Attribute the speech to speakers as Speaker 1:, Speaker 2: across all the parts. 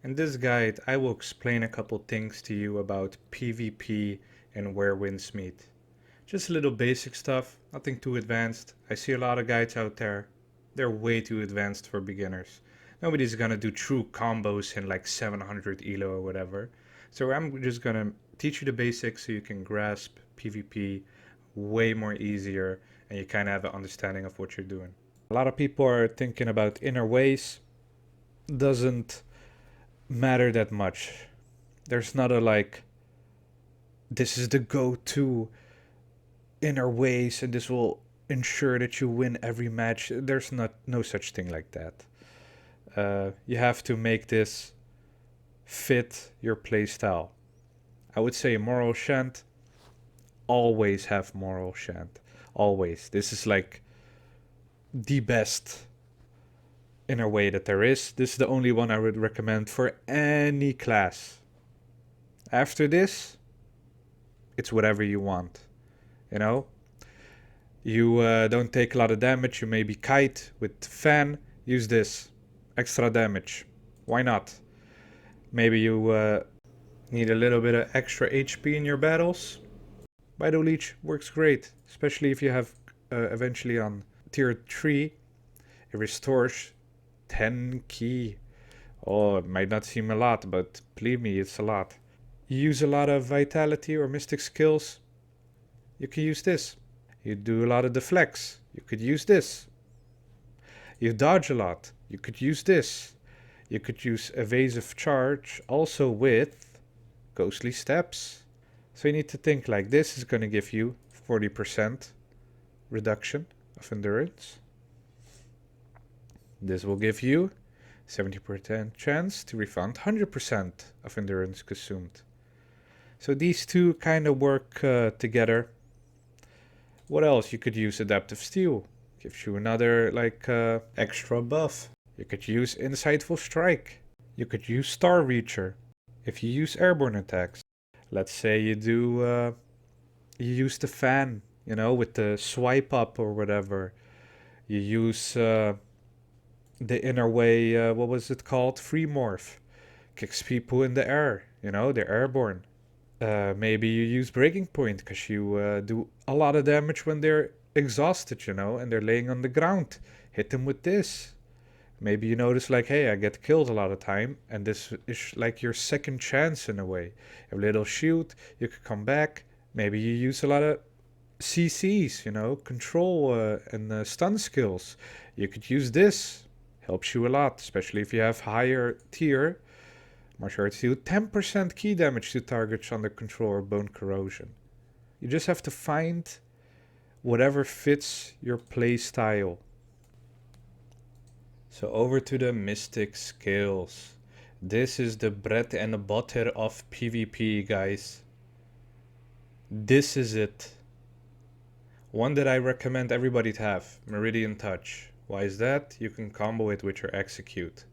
Speaker 1: In this guide, I will explain a couple things to you about PvP and where wins meet. Just a little basic stuff, nothing too advanced. I see a lot of guides out there. They're way too advanced for beginners. Nobody's gonna do true combos in like 700 elo or whatever. So I'm just gonna teach you the basics so you can grasp PvP way more easier and you kind of have an understanding of what you're doing. A lot of people are thinking about inner ways. Doesn't matter that much. There's not a like, this is the go-to inner ways and this will ensure that you win every match. There's no such thing like that. You have to make this fit your playstyle. I would say moral shant. Always have moral shant. Always. This is like the best inner way that there is. This is the only one I would recommend for any class. After this, it's whatever you want. You know, you don't take a lot of damage. You maybe kite with fan. Use this extra damage. Why not? Maybe you need a little bit of extra HP in your battles. Vital Leech works great, especially if you have eventually on tier 3. It restores 10 key. Oh, it might not seem a lot, but believe me, it's a lot. You use a lot of vitality or mystic skills. You can use this. You do a lot of deflects. You could use this. You dodge a lot. You could use this. You could use evasive charge also with ghostly steps. So you need to think like this is going to give you 40% reduction of endurance. This will give you 70% chance to refund 100% of endurance consumed. So these two kind of work together. What else? You could use Adaptive Steel. Gives you another like extra buff. You could use Insightful Strike. You could use Star Reacher. If you use airborne attacks. Let's say you do you use the fan, you know, with the swipe up or whatever. You use the inner way, what was it called? Free morph. Kicks people in the air, you know, they're airborne. Maybe you use breaking point because you do a lot of damage when they're exhausted, you know, and they're laying on the ground. Hit them with this. Maybe you notice like, hey, I get killed a lot of time, and this is like your second chance in a way. A little shield, you could come back. Maybe you use a lot of CCs, you know, control and stun skills. You could use this. Helps you a lot, especially if you have higher tier. Martial arts deal 10% key damage to targets under control or bone corrosion. You just have to find whatever fits your play style. So over to the mystic skills. This is the bread and butter of PvP, guys. This is it. One that I recommend everybody to have, Meridian Touch. Why is that? You can combo it with your execute.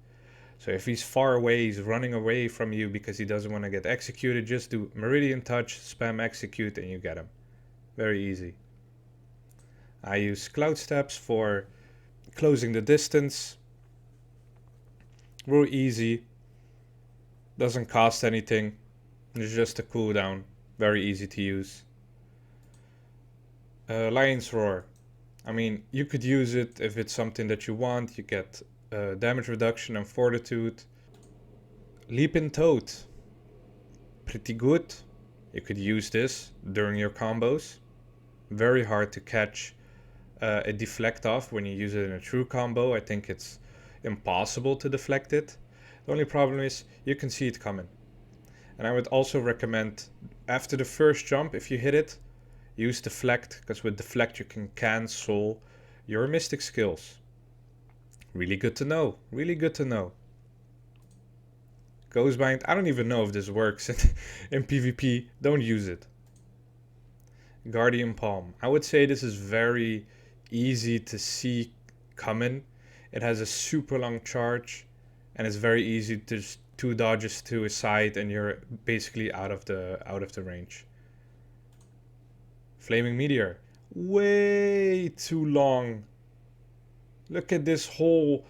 Speaker 1: So if he's far away, he's running away from you because he doesn't want to get executed, just do Meridian Touch, spam execute, and you get him. Very easy. I use Cloud Steps for closing the distance. Real easy. Doesn't cost anything. It's just a cooldown. Very easy to use. Lion's Roar. I mean, you could use it if it's something that you want. You get damage reduction and fortitude. Leap in Toad. Pretty good. You could use this during your combos. Very hard to catch a deflect off when you use it in a true combo. I think it's impossible to deflect it. The only problem is you can see it coming. And I would also recommend after the first jump, if you hit it, use deflect, because with deflect you can cancel your mystic skills. Really good to know. Really good to know. Ghostbind, I don't even know if this works in PvP. Don't use it. Guardian Palm. I would say this is very easy to see coming. It has a super long charge and it's very easy to just 2 dodges to a side and you're basically out of the range. Flaming Meteor. Way too long. Look at this whole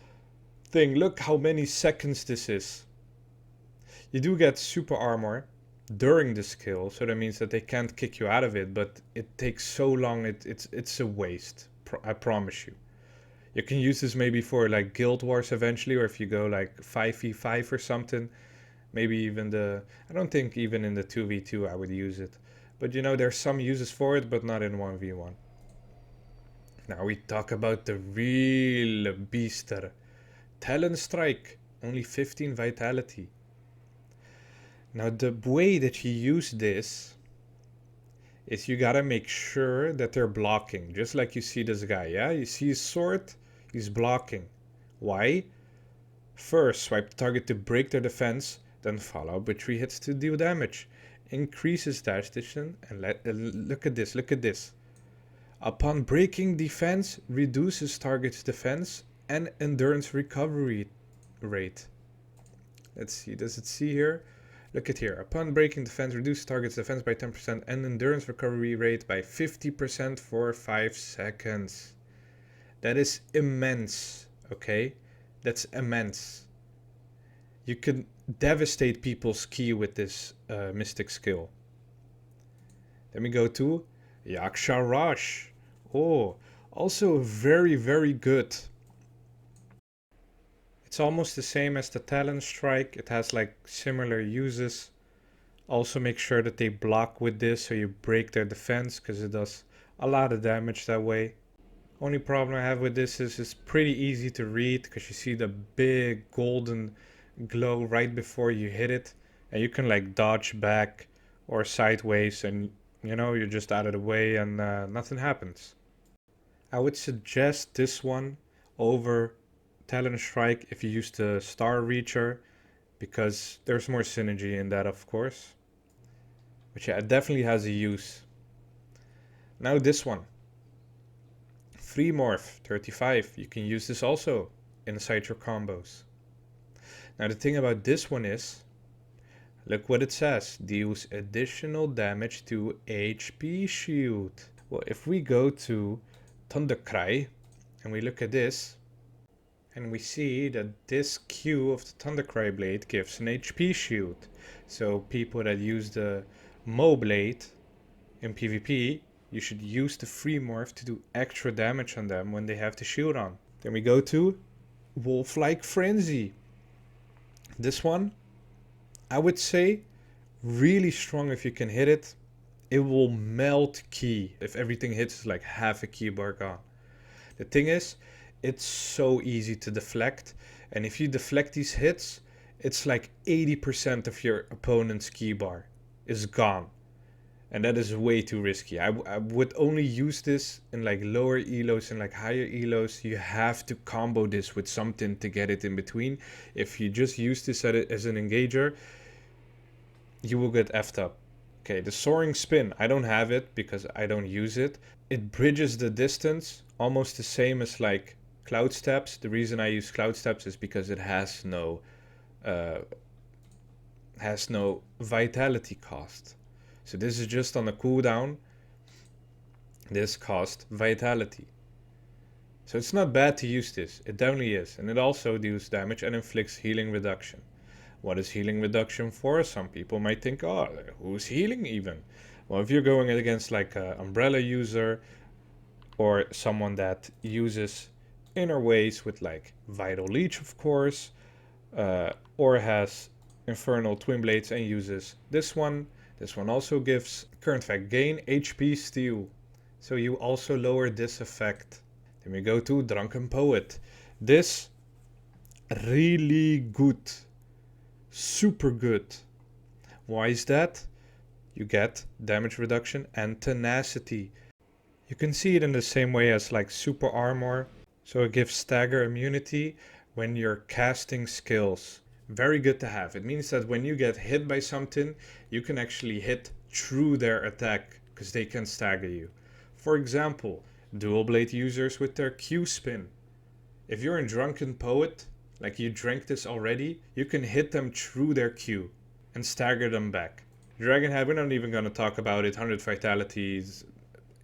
Speaker 1: thing. Look how many seconds this is. You do get super armor during the skill, so that means that they can't kick you out of it, but it takes so long, it's a waste. I promise you. You can use this maybe for like guild wars eventually, or if you go like 5v5 or something. Maybe even I don't think even in the 2v2 I would use it. But you know, there's some uses for it, but not in 1v1. Now we talk about the real beaster. Talon Strike, only 15 vitality. Now the way that you use this is you gotta make sure that they're blocking. Just like you see this guy, yeah? You see his sword? He's blocking. Why? First, swipe the target to break their defense, then follow up with 3 hits to deal damage. Increases dash distance, and look at this, look at this. Upon breaking defense, reduces target's defense and endurance recovery rate. Let's see, does it see here? Look at here. Upon breaking defense, reduce target's defense by 10% and endurance recovery rate by 50% for 5 seconds. That is immense, okay? That's immense. You can devastate people's ki with this mystic skill. Then we go to Yaksha Rush. Oh, also very, very good. It's almost the same as the Talon Strike. It has like similar uses. Also make sure that they block with this so you break their defense, because it does a lot of damage that way. Only problem I have with this is it's pretty easy to read, because you see the big golden glow right before you hit it, and you can like dodge back or sideways, and you know, you're just out of the way and nothing happens. I would suggest this one over Talon Strike if you use the Star Reacher, because there's more synergy in that, of course. But yeah, it definitely has a use. Now this one. Free Morph 35. You can use this also inside your combos. Now the thing about this one is, look what it says. Deals additional damage to HP shield. Well, if we go to Thundercry and we look at this, and we see that this Q of the Thundercry blade gives an HP shield. So people that use the Mo blade in PvP, you should use the free morph to do extra damage on them when they have the shield on. Then we go to Wolf-like Frenzy. This one, I would say, really strong if you can hit it. It will melt ki if everything hits like half a ki bar gone. The thing is, it's so easy to deflect, and if you deflect these hits, it's like 80% of your opponent's ki bar is gone. And that is way too risky. I would only use this in like lower elos and like higher elos. You have to combo this with something to get it in between. If you just use this as an engager, you will get effed up. Okay, the soaring spin. I don't have it because I don't use it. It bridges the distance, almost the same as like Cloud Steps. The reason I use Cloud Steps is because it has no vitality cost. So this is just on a cooldown. This costs vitality. So it's not bad to use this. It definitely is. And it also deals damage and inflicts healing reduction. What is healing reduction for? Some people might think, oh, who's healing even? Well, if you're going against like an umbrella user or someone that uses inner ways with like Vital Leech, of course, or has Infernal Twin Blades and uses this one. This one also gives current effect gain HP steal. So you also lower this effect. Then we go to Drunken Poet. This really good. Super good. Why is that? You get damage reduction and tenacity. You can see it in the same way as like super armor. So it gives stagger immunity when you're casting skills. Very good to have. It means that when you get hit by something, you can actually hit through their attack because they can stagger you. For example, dual blade users with their Q spin. If you're in Drunken Poet, like you drank this already, you can hit them through their Q and stagger them back. Dragonhead, we're not even going to talk about it. 100 vitality is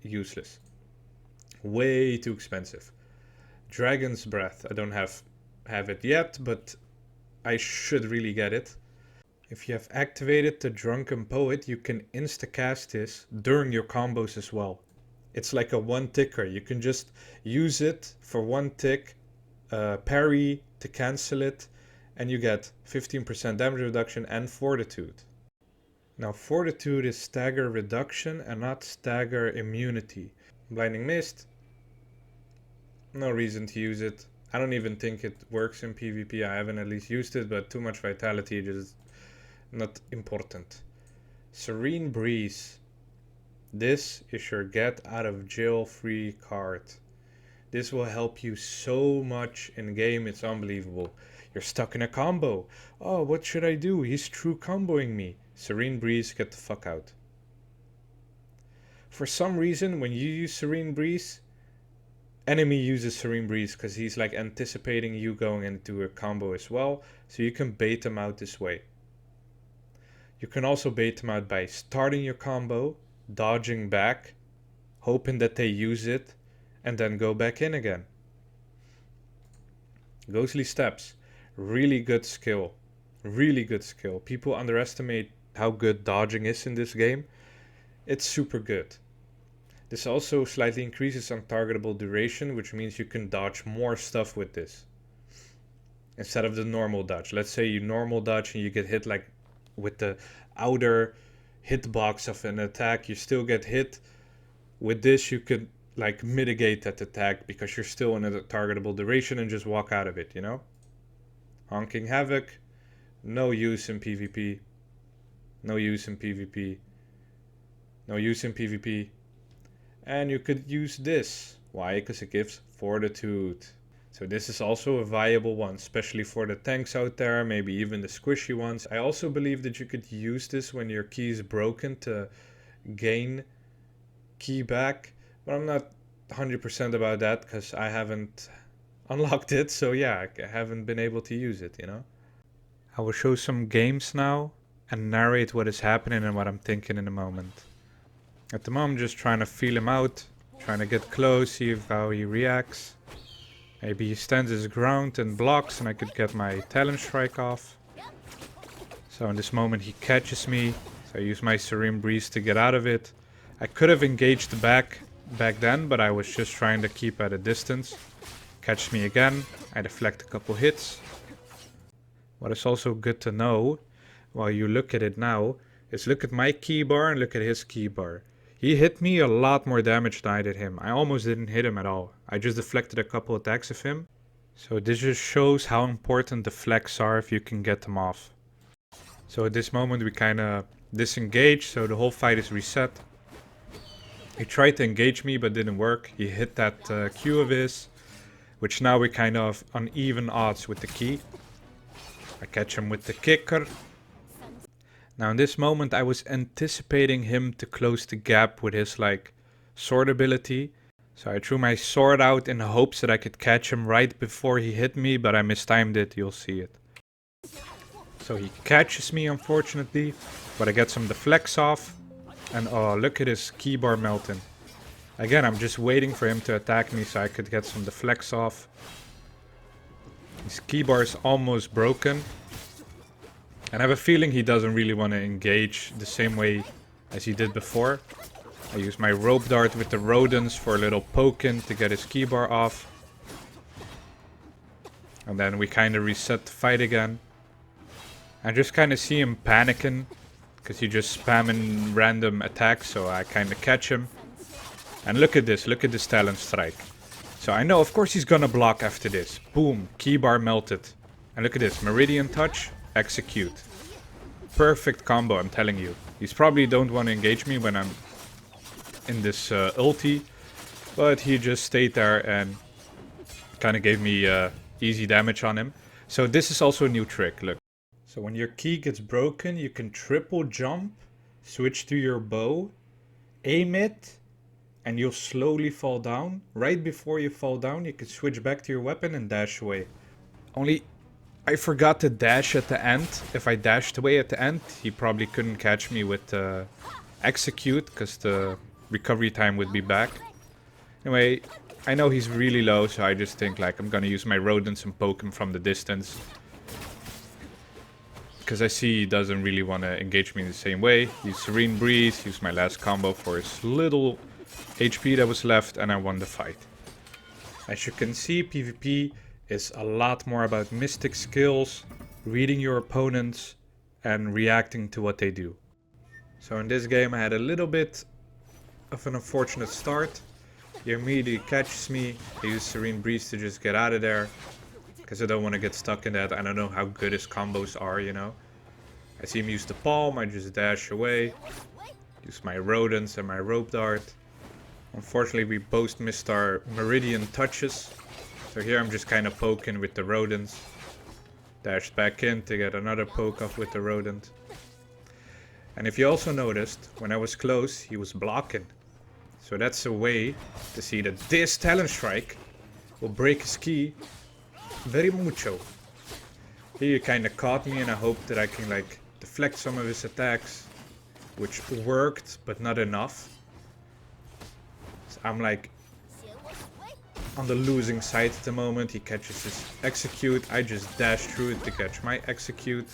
Speaker 1: useless. Way too expensive. Dragon's Breath, I don't have it yet, but I should really get it. If you have activated the Drunken Poet, you can insta-cast this during your combos as well. It's like a one ticker. You can just use it for one tick, parry to cancel it, and you get 15% damage reduction and Fortitude. Now Fortitude is stagger reduction and not stagger immunity. Blinding Mist, no reason to use it. I don't even think it works in PvP. I haven't at least used it, but too much vitality just not important. Serene Breeze. This is your get out of jail free card. This will help you so much in game, it's unbelievable. You're stuck in a combo. Oh, what should I do? He's true comboing me. Serene Breeze, get the fuck out. For some reason, when you use Serene Breeze, enemy uses Serene Breeze because he's like anticipating you going into a combo as well. So you can bait them out this way. You can also bait them out by starting your combo, dodging back, hoping that they use it, and then go back in again. Ghostly Steps, really good skill. Really good skill. People underestimate how good dodging is in this game. It's super good. This also slightly increases untargetable duration, which means you can dodge more stuff with this. Instead of the normal dodge. Let's say you normal dodge and you get hit like with the outer hitbox of an attack, you still get hit. With this you could like mitigate that attack because you're still in a targetable duration and just walk out of it, you know? Honking Havoc, no use in PvP. No use in PvP. No use in PvP. And you could use this. Why? Because it gives Fortitude. So this is also a viable one, especially for the tanks out there, maybe even the squishy ones. I also believe that you could use this when your key is broken to gain key back. But I'm not 100% about that because I haven't unlocked it. So yeah, I haven't been able to use it, you know. I will show some games now and narrate what is happening and what I'm thinking in a moment. At the moment, just trying to feel him out, trying to get close, see how he reacts. Maybe he stands his ground and blocks and I could get my talent strike off. So in this moment he catches me, so I use my Serene Breeze to get out of it. I could have engaged back then, but I was just trying to keep at a distance. Catch me again, I deflect a couple hits. What is also good to know, while you look at it now, is look at my key bar and look at his key bar. He hit me a lot more damage than I did him. I almost didn't hit him at all. I just deflected a couple attacks of him. So this just shows how important the flex are if you can get them off. So at this moment we kind of disengage, so the whole fight is reset. He tried to engage me but didn't work. He hit that Q of his, which now we're kind of on even odds with the key. I catch him with the kicker. Now in this moment I was anticipating him to close the gap with his like sword ability. So I threw my sword out in hopes that I could catch him right before he hit me, but I mistimed it, you'll see it. So he catches me unfortunately, but I get some deflects off. And oh, look at his key bar melting. Again, I'm just waiting for him to attack me so I could get some deflects off. His key bar is almost broken. And I have a feeling he doesn't really want to engage the same way as he did before. I use my rope dart with the rodents for a little poke-in to get his key bar off. And then we kind of reset the fight again. I just kind of see him panicking because he's just spamming random attacks, so I kind of catch him. And look at this talent strike. So I know, of course he's gonna block after this. Boom, key bar melted. And look at this, Meridian Touch. Execute. Perfect combo, I'm telling you. He's probably don't want to engage me when I'm in this ulti, but he just stayed there and kind of gave me easy damage on him. So this is also a new trick, look. So when your key gets broken, you can triple jump, switch to your bow, aim it, and you'll slowly fall down. Right before you fall down, you can switch back to your weapon and dash away. Only I forgot to dash at the end. If I dashed away at the end, he probably couldn't catch me with execute because the recovery time would be back. Anyway, I know he's really low, so I just think like I'm gonna use my rodents and poke him from the distance. because I see he doesn't really want to engage me in the same way. Use Serene Breeze, use my last combo for his little HP that was left, and I won the fight. As you can see, PvP is a lot more about mystic skills, reading your opponents, and reacting to what they do. So in this game I had a little bit of an unfortunate start. He immediately catches me. I use Serene Breeze to just get out of there, because I don't want to get stuck in that. I don't know how good his combos are, you know. I see him use the palm, I just dash away. Use my rodents and my rope dart. Unfortunately we both missed our meridian touches. So here I'm just kind of poking with the rodents. Dash back in to get another poke off with the rodent. And if you also noticed, when I was close, he was blocking. So that's a way to see that this talent strike will break his key very mucho. Here you kind of caught me, and I hope that I can like deflect some of his attacks, which worked, but not enough. So I'm like on the losing side at the moment. He catches his execute. I just dash through it to catch my execute.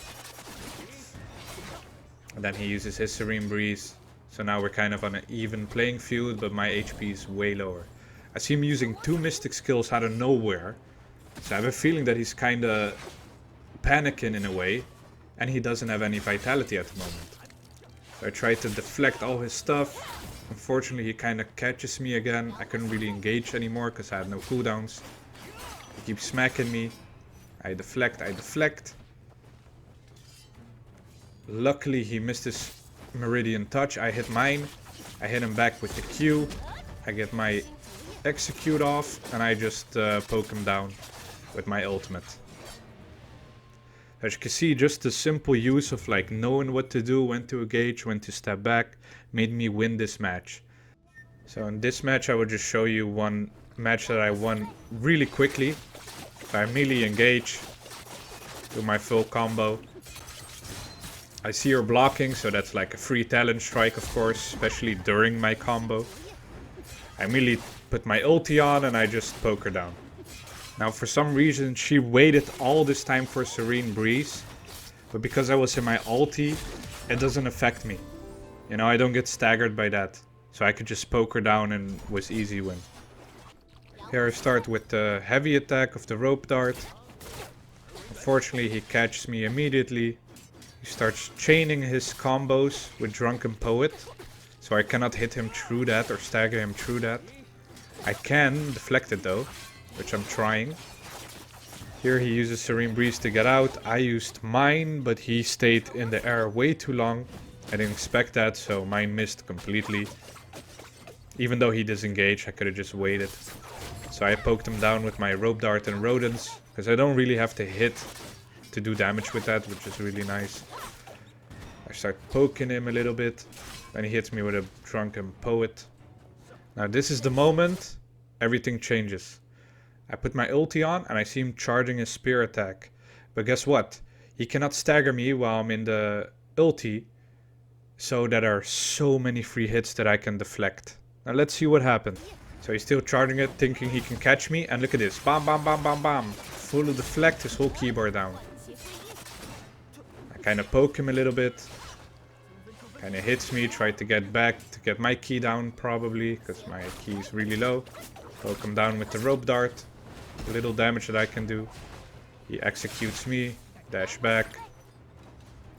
Speaker 1: And then he uses his Serene Breeze. So now we're kind of on an even playing field, but my HP is way lower. I see him using 2 mystic skills out of nowhere. So I have a feeling that he's kind of panicking in a way. And he doesn't have any vitality at the moment. So I try to deflect all his stuff. Unfortunately, he kind of catches me again. I couldn't really engage anymore because I had no cooldowns. He keeps smacking me. I deflect. Luckily, he missed his meridian touch. I hit mine. I hit him back with the Q. I get my execute off, and I just poke him down with my ultimate. As you can see, just the simple use of like knowing what to do, when to engage, when to step back, made me win this match. So in this match I will just show you one match that I won really quickly. So I immediately engage, do my full combo. I see her blocking, so that's like a free talent strike, of course, especially during my combo. I immediately put my ulti on and I just poke her down. Now for some reason she waited all this time for Serene Breeze, but because I was in my ulti, it doesn't affect me. You know, I don't get staggered by that. So I could just poke her down and it was easy win. Here I start with the heavy attack of the rope dart. Unfortunately he catches me immediately. He starts chaining his combos with Drunken Poet. So I cannot hit him through that or stagger him through that. I can deflect it though, which I'm trying. Here he uses Serene Breeze to get out. I used mine, but he stayed in the air way too long. I didn't expect that, so mine missed completely. Even though he disengaged, I could have just waited. So I poked him down with my rope dart and rodents, because I don't really have to hit to do damage with that, which is really nice. I start poking him a little bit, then he hits me with a Drunken Poet. Now this is the moment everything changes. I put my ulti on and I see him charging his spear attack. But guess what? He cannot stagger me while I'm in the ulti. So there are so many free hits that I can deflect. Now let's see what happened. So he's still charging it, thinking he can catch me. And look at this. Bam, bam, bam, bam, bam. Full deflect his whole keyboard down. I kind of poke him a little bit. Kind of hits me. Try to get back to get my key down probably. Because my key is really low. Poke him down with the rope dart. A little damage that I can do. He executes me. Dash back.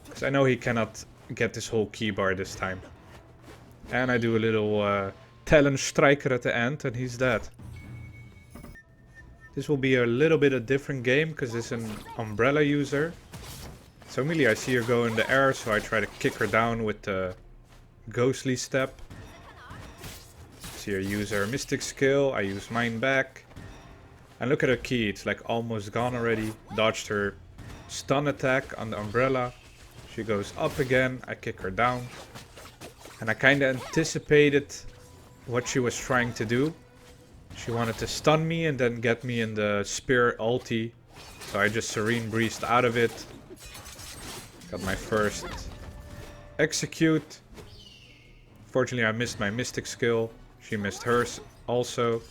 Speaker 1: Because I know he cannot get this whole key bar this time. And I do a little talent striker at the end and he's dead. This will be a little bit a different game because it's an umbrella user. So immediately I see her go in the air, so I try to kick her down with the ghostly step. See her use her mystic skill, I use mine back. And look at her key, it's like almost gone already. Dodged her stun attack on the umbrella. She goes up again, I kick her down. And I kind of anticipated what she was trying to do. She wanted to stun me and then get me in the spear ulti. So I just Serene Breezed out of it. Got my first execute. Fortunately I missed my mystic skill. She missed hers also.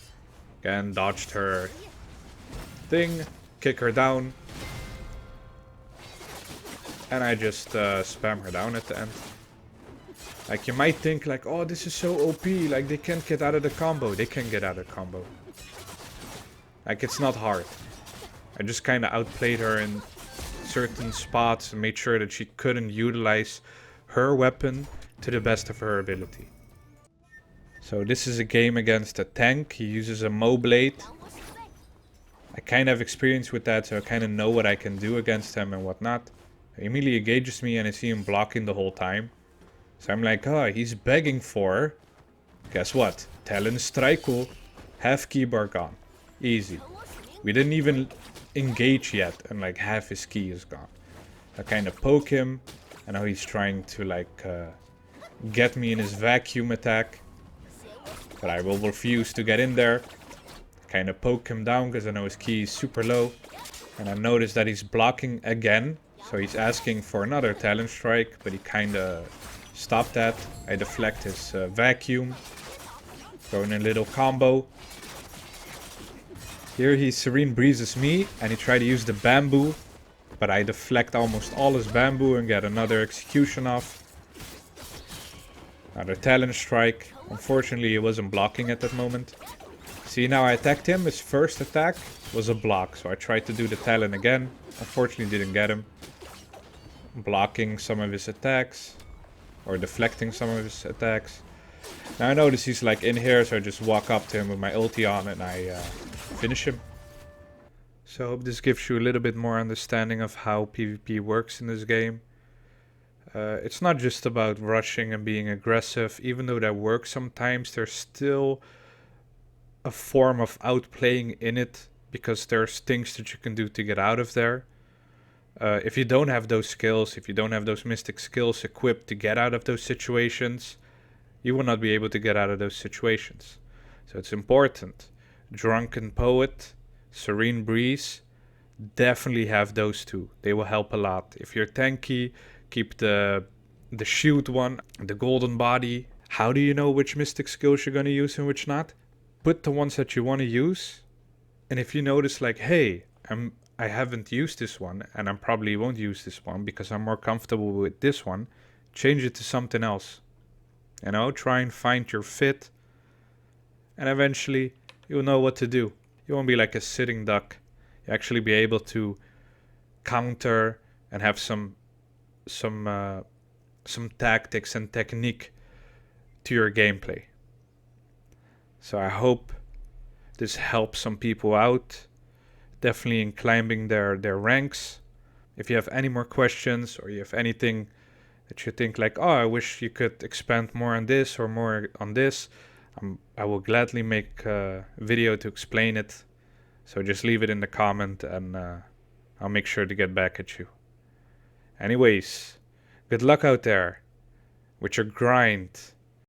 Speaker 1: Again, dodged her thing. Kick her down. and I just spam her down at the end. Like, you might think like, oh, this is so OP, like they can't get out of the combo. They can get out of the combo. Like, it's not hard. I just kind of outplayed her in certain spots and made sure that she couldn't utilize her weapon to the best of her ability. So this is a game against a tank. He uses a Mo Blade. I kind of have experience with that, so I kind of know what I can do against him and whatnot. He immediately engages me and I see him blocking the whole time. So I'm like, oh, he's begging for... Guess what? Talon Strike. Half keybar gone. Easy. We didn't even engage yet and like half his key is gone. I kind of poke him and now he's trying to like get me in his vacuum attack. But I will refuse to get in there. Kind of poke him down because I know his key is super low. And I notice that he's blocking again. So he's asking for another Talon Strike, but he kind of stopped that. I deflect his vacuum. Throw in a little combo. Here he Serene Breezes me and he tried to use the bamboo. But I deflect almost all his bamboo and get another execution off. Another Talon Strike. Unfortunately, he wasn't blocking at that moment. See, now I attacked him. His first attack was a block. So I tried to do the Talon again. Unfortunately, didn't get him. Blocking some of his attacks. Or deflecting some of his attacks. Now I notice he's like in here. So I just walk up to him with my ulti on and I finish him. So I hope this gives you a little bit more understanding of how PvP works in this game. It's not just about rushing and being aggressive. Even though that works sometimes, there's still a form of outplaying in it. Because there's things that you can do to get out of there. If you don't have those skills, if you don't have those mystic skills equipped to get out of those situations, you will not be able to get out of those situations. So it's important. Drunken Poet, Serene Breeze, definitely have those two. They will help a lot. If you're tanky, keep the shield one, the golden body. How do you know which mystic skills you're going to use and which not? Put the ones that you want to use. And if you notice like, hey, I haven't used this one and I probably won't use this one because I'm more comfortable with this one, change it to something else. You know, try and find your fit. And eventually you'll know what to do. You won't be like a sitting duck. You actually be able to counter and have some tactics and technique to your gameplay. So I hope this helps some people out, definitely in climbing their ranks. If you have any more questions or you have anything that you think like, oh, I wish you could expand more on this or more on this, I will gladly make a video to explain it. So just leave it in the comment and I'll make sure to get back at you. Anyways, good luck out there with your grind.